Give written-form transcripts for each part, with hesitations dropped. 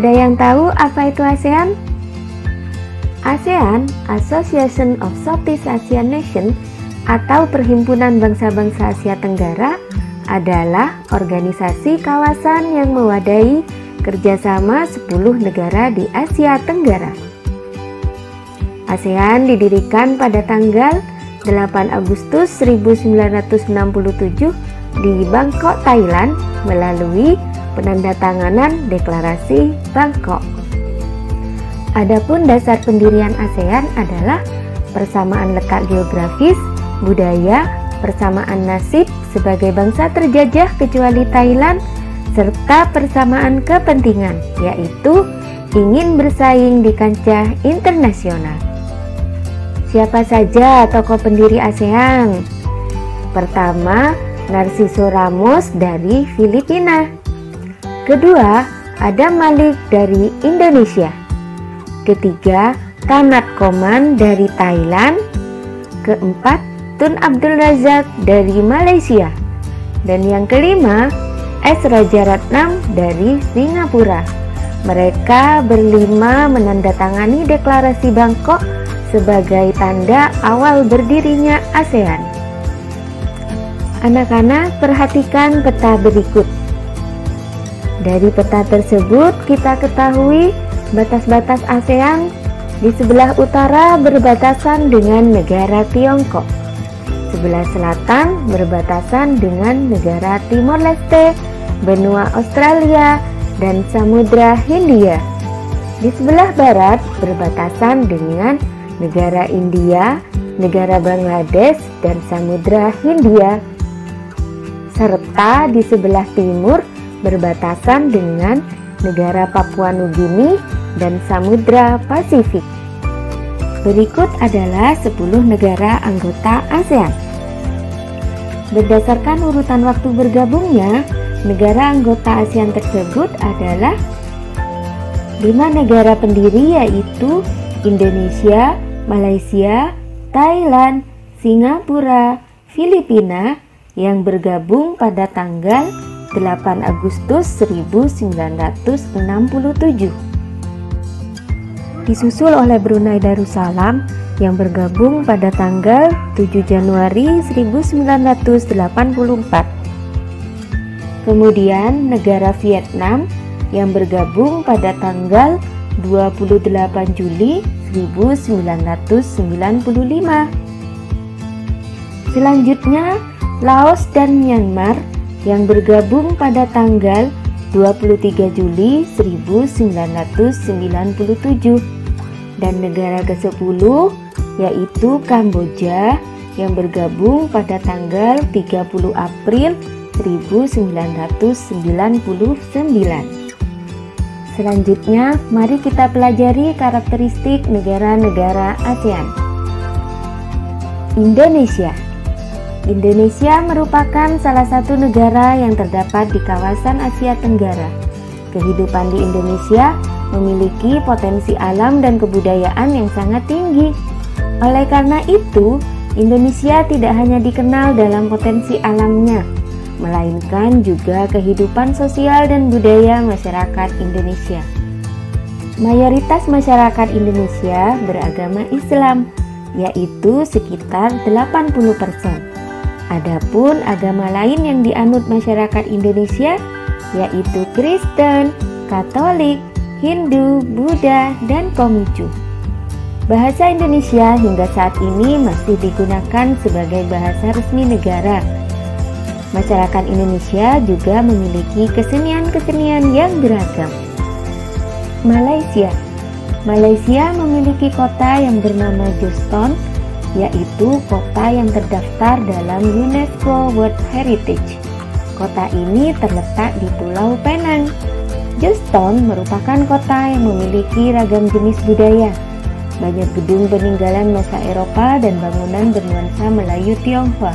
Ada yang tahu apa itu ASEAN? ASEAN, Association of Southeast Asian Nations, atau Perhimpunan Bangsa-Bangsa Asia Tenggara, adalah organisasi kawasan yang mewadahi kerjasama 10 negara di Asia Tenggara. ASEAN didirikan pada tanggal 8 Agustus 1967 di Bangkok, Thailand melalui penandatanganan Deklarasi Bangkok. Adapun dasar pendirian ASEAN adalah persamaan letak geografis, budaya, persamaan nasib sebagai bangsa terjajah kecuali Thailand, serta persamaan kepentingan, yaitu ingin bersaing di kancah internasional. Siapa saja tokoh pendiri ASEAN? Pertama, Narciso Ramos dari Filipina. Kedua, Adam Malik dari Indonesia. Ketiga, Tamat Koman dari Thailand. Keempat, Tun Abdul Razak dari Malaysia. Dan yang kelima, S. Rajaratnam dari Singapura. Mereka berlima menandatangani Deklarasi Bangkok sebagai tanda awal berdirinya ASEAN. Anak-anak, perhatikan peta berikut. Dari peta tersebut kita ketahui batas-batas ASEAN. Di sebelah utara berbatasan dengan negara Tiongkok, sebelah selatan berbatasan dengan negara Timor Leste, benua Australia, dan Samudra Hindia. Di sebelah barat berbatasan dengan negara India, negara Bangladesh, dan Samudra Hindia. Serta di sebelah timur berbatasan dengan negara Papua Nugini dan Samudra Pasifik. Berikut adalah 10 negara anggota ASEAN. Berdasarkan urutan waktu bergabungnya, negara anggota ASEAN tersebut adalah 5 negara pendiri, yaitu Indonesia, Malaysia, Thailand, Singapura, Filipina, yang bergabung pada tanggal 8 Agustus 1967. Disusul oleh Brunei Darussalam yang bergabung pada tanggal 7 Januari 1984. Kemudian negara Vietnam yang bergabung pada tanggal 28 Juli 1995. Selanjutnya Laos dan Myanmar yang bergabung pada tanggal 23 Juli 1997, dan negara ke-10 yaitu Kamboja yang bergabung pada tanggal 30 April 1999. Selanjutnya, mari kita pelajari karakteristik negara-negara ASEAN. Indonesia. Indonesia merupakan salah satu negara yang terdapat di kawasan Asia Tenggara. Kehidupan di Indonesia memiliki potensi alam dan kebudayaan yang sangat tinggi. Oleh karena itu, Indonesia tidak hanya dikenal dalam potensi alamnya, melainkan juga kehidupan sosial dan budaya masyarakat Indonesia. Mayoritas masyarakat Indonesia beragama Islam, yaitu sekitar 80%. Adapun agama lain yang dianut masyarakat Indonesia yaitu Kristen, Katolik, Hindu, Buddha, dan Konghucu. Bahasa Indonesia hingga saat ini masih digunakan sebagai bahasa resmi negara. Masyarakat Indonesia juga memiliki kesenian-kesenian yang beragam. Malaysia. Malaysia memiliki kota yang bernama Joston, yaitu kota yang terdaftar dalam UNESCO World Heritage. Kota ini terletak di Pulau Penang. Joston merupakan kota yang memiliki ragam jenis budaya. Banyak gedung peninggalan masa Eropa dan bangunan bernuansa Melayu Tionghoa.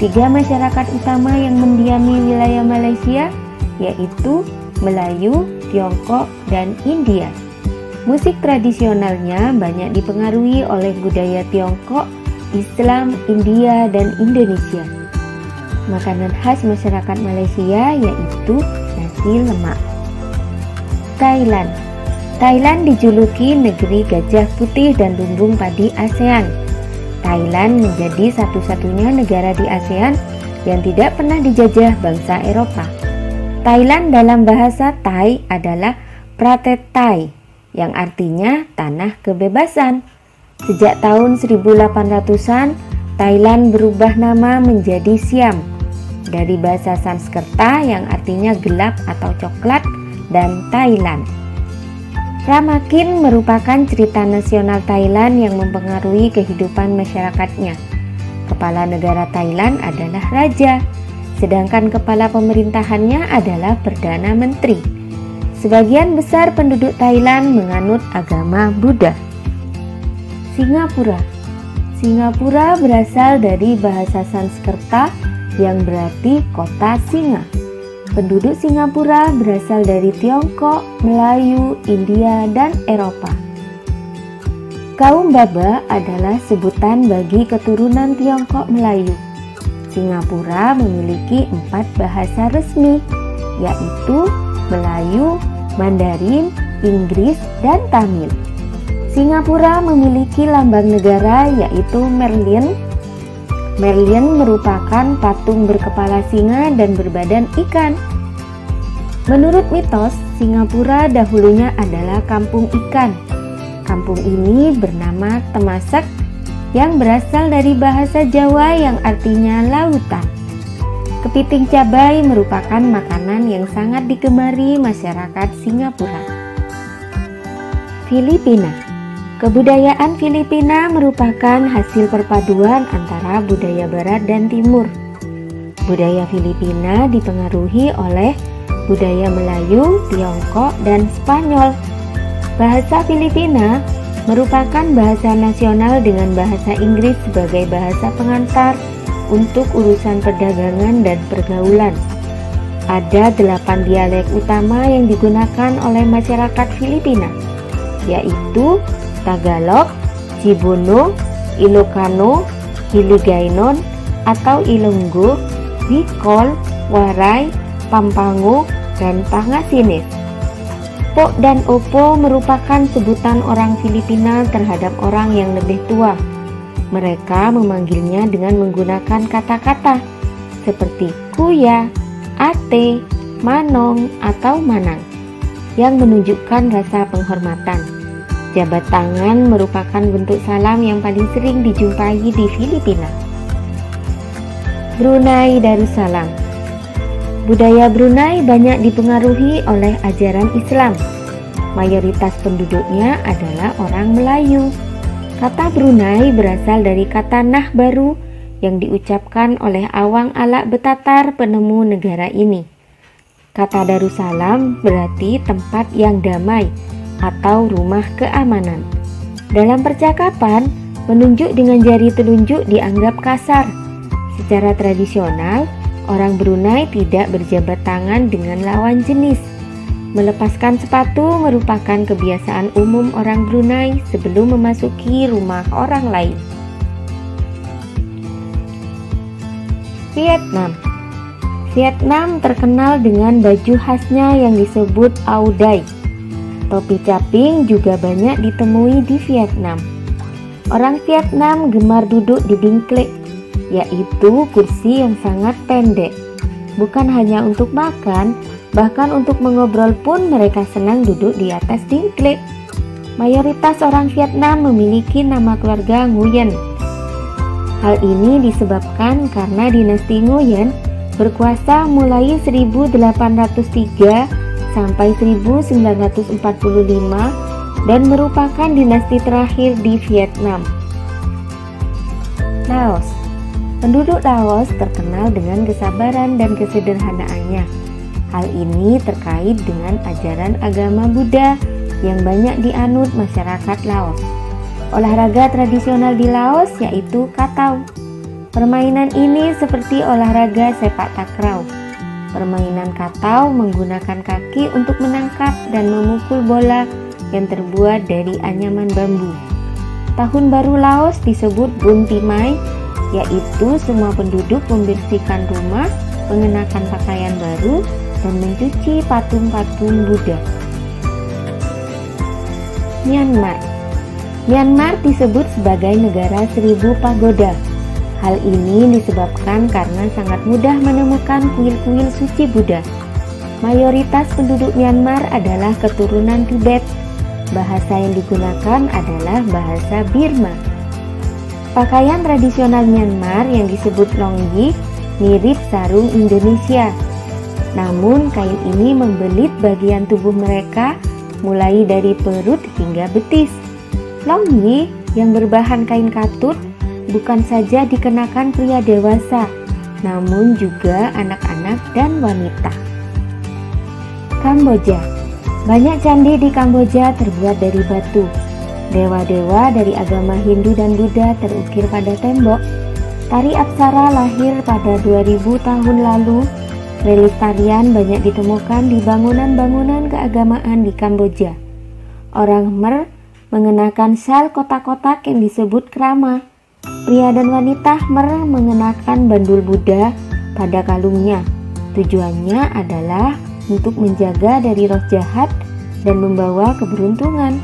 3 masyarakat utama yang mendiami wilayah Malaysia yaitu Melayu, Tiongkok, dan India. Musik tradisionalnya banyak dipengaruhi oleh budaya Tiongkok, Islam, India, dan Indonesia. Makanan khas masyarakat Malaysia yaitu nasi lemak. Thailand. Thailand dijuluki negeri gajah putih dan lumbung padi ASEAN. Thailand menjadi satu-satunya negara di ASEAN yang tidak pernah dijajah bangsa Eropa. Thailand dalam bahasa Thai adalah Pratet Thai, yang artinya tanah kebebasan. Sejak tahun 1800-an, Thailand berubah nama menjadi Siam, dari bahasa Sanskerta yang artinya gelap atau coklat, dan Thailand. Ramakin merupakan cerita nasional Thailand yang mempengaruhi kehidupan masyarakatnya. Kepala negara Thailand adalah raja, sedangkan kepala pemerintahannya adalah Perdana Menteri. Sebagian besar penduduk Thailand menganut agama Buddha. Singapura. Singapura berasal dari bahasa Sanskerta yang berarti kota singa. Penduduk Singapura berasal dari Tiongkok, Melayu, India, dan Eropa. Kaum Baba adalah sebutan bagi keturunan Tiongkok Melayu. Singapura memiliki 4 bahasa resmi, yaitu Melayu, Mandarin, Inggris, dan Tamil. Singapura memiliki lambang negara yaitu Merlion. Merlion merupakan patung berkepala singa dan berbadan ikan. Menurut mitos, Singapura dahulunya adalah kampung ikan. Kampung ini bernama Temasek yang berasal dari bahasa Jawa yang artinya lautan. Kepiting cabai merupakan makanan yang sangat digemari masyarakat Singapura. Filipina. Kebudayaan Filipina merupakan hasil perpaduan antara budaya barat dan timur. Budaya Filipina dipengaruhi oleh budaya Melayu, Tiongkok, dan Spanyol. Bahasa Filipina merupakan bahasa nasional dengan bahasa Inggris sebagai bahasa pengantar untuk urusan perdagangan dan pergaulan. Ada 8 dialek utama yang digunakan oleh masyarakat Filipina, yaitu Tagalog, Cebuano, Ilocano, Hiligaynon atau Ilonggo, Bicol, Waray, Pampanga, dan Pangasinis. Po dan Opo merupakan sebutan orang Filipina terhadap orang yang lebih tua. Mereka memanggilnya dengan menggunakan kata-kata seperti kuya, ate, manong, atau manang yang menunjukkan rasa penghormatan. Jabat tangan merupakan bentuk salam yang paling sering dijumpai di Filipina. Brunei Darussalam. Budaya Brunei banyak dipengaruhi oleh ajaran Islam. Mayoritas penduduknya adalah orang Melayu. Kata Brunei berasal dari kata Nah Baru yang diucapkan oleh Awang Alak Betatar, penemu negara ini. Kata Darussalam berarti tempat yang damai atau rumah keamanan. Dalam percakapan, menunjuk dengan jari telunjuk dianggap kasar. Secara tradisional, orang Brunei tidak berjabat tangan dengan lawan jenis. Melepaskan sepatu merupakan kebiasaan umum orang Brunei sebelum memasuki rumah orang lain. Vietnam. Vietnam terkenal dengan baju khasnya yang disebut Áo Dai. Topi caping juga banyak ditemui di Vietnam. Orang Vietnam gemar duduk di dingklek, yaitu kursi yang sangat pendek. Bukan hanya untuk makan, bahkan untuk mengobrol pun mereka senang duduk di atas dingklek. Mayoritas orang Vietnam memiliki nama keluarga Nguyen. Hal ini disebabkan karena dinasti Nguyen berkuasa mulai 1803 sampai 1945 dan merupakan dinasti terakhir di Vietnam. Laos. Penduduk Laos terkenal dengan kesabaran dan kesederhanaannya. Hal ini terkait dengan ajaran agama Buddha yang banyak dianut masyarakat Laos. Olahraga tradisional di Laos yaitu katau. Permainan ini seperti olahraga sepak takraw. Permainan katau menggunakan kaki untuk menangkap dan memukul bola yang terbuat dari anyaman bambu. Tahun baru Laos disebut Bun Timai, yaitu semua penduduk membersihkan rumah, mengenakan pakaian baru, dan mencuci patung-patung Buddha. Myanmar. Myanmar disebut sebagai negara 1000 pagoda. Hal ini disebabkan karena sangat mudah menemukan kuil-kuil suci Buddha. Mayoritas penduduk Myanmar adalah keturunan Tibet. Bahasa yang digunakan adalah bahasa Birma. Pakaian tradisional Myanmar yang disebut longyi mirip sarung Indonesia. Namun kain ini membelit bagian tubuh mereka mulai dari perut hingga betis. Longyi yang berbahan kain katun bukan saja dikenakan pria dewasa, namun juga anak-anak dan wanita. Kamboja. Banyak candi di Kamboja terbuat dari batu. Dewa-dewa dari agama Hindu dan Buddha terukir pada tembok. Tari Apsara lahir pada 2000 tahun lalu. Relief tarian banyak ditemukan di bangunan-bangunan keagamaan di Kamboja. Orang Khmer mengenakan syal kotak-kotak yang disebut krama. Pria dan wanita Khmer mengenakan bandul Buddha pada kalungnya. Tujuannya adalah untuk menjaga dari roh jahat dan membawa keberuntungan.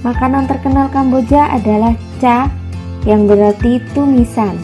Makanan terkenal Kamboja adalah cha, yang berarti tumisan.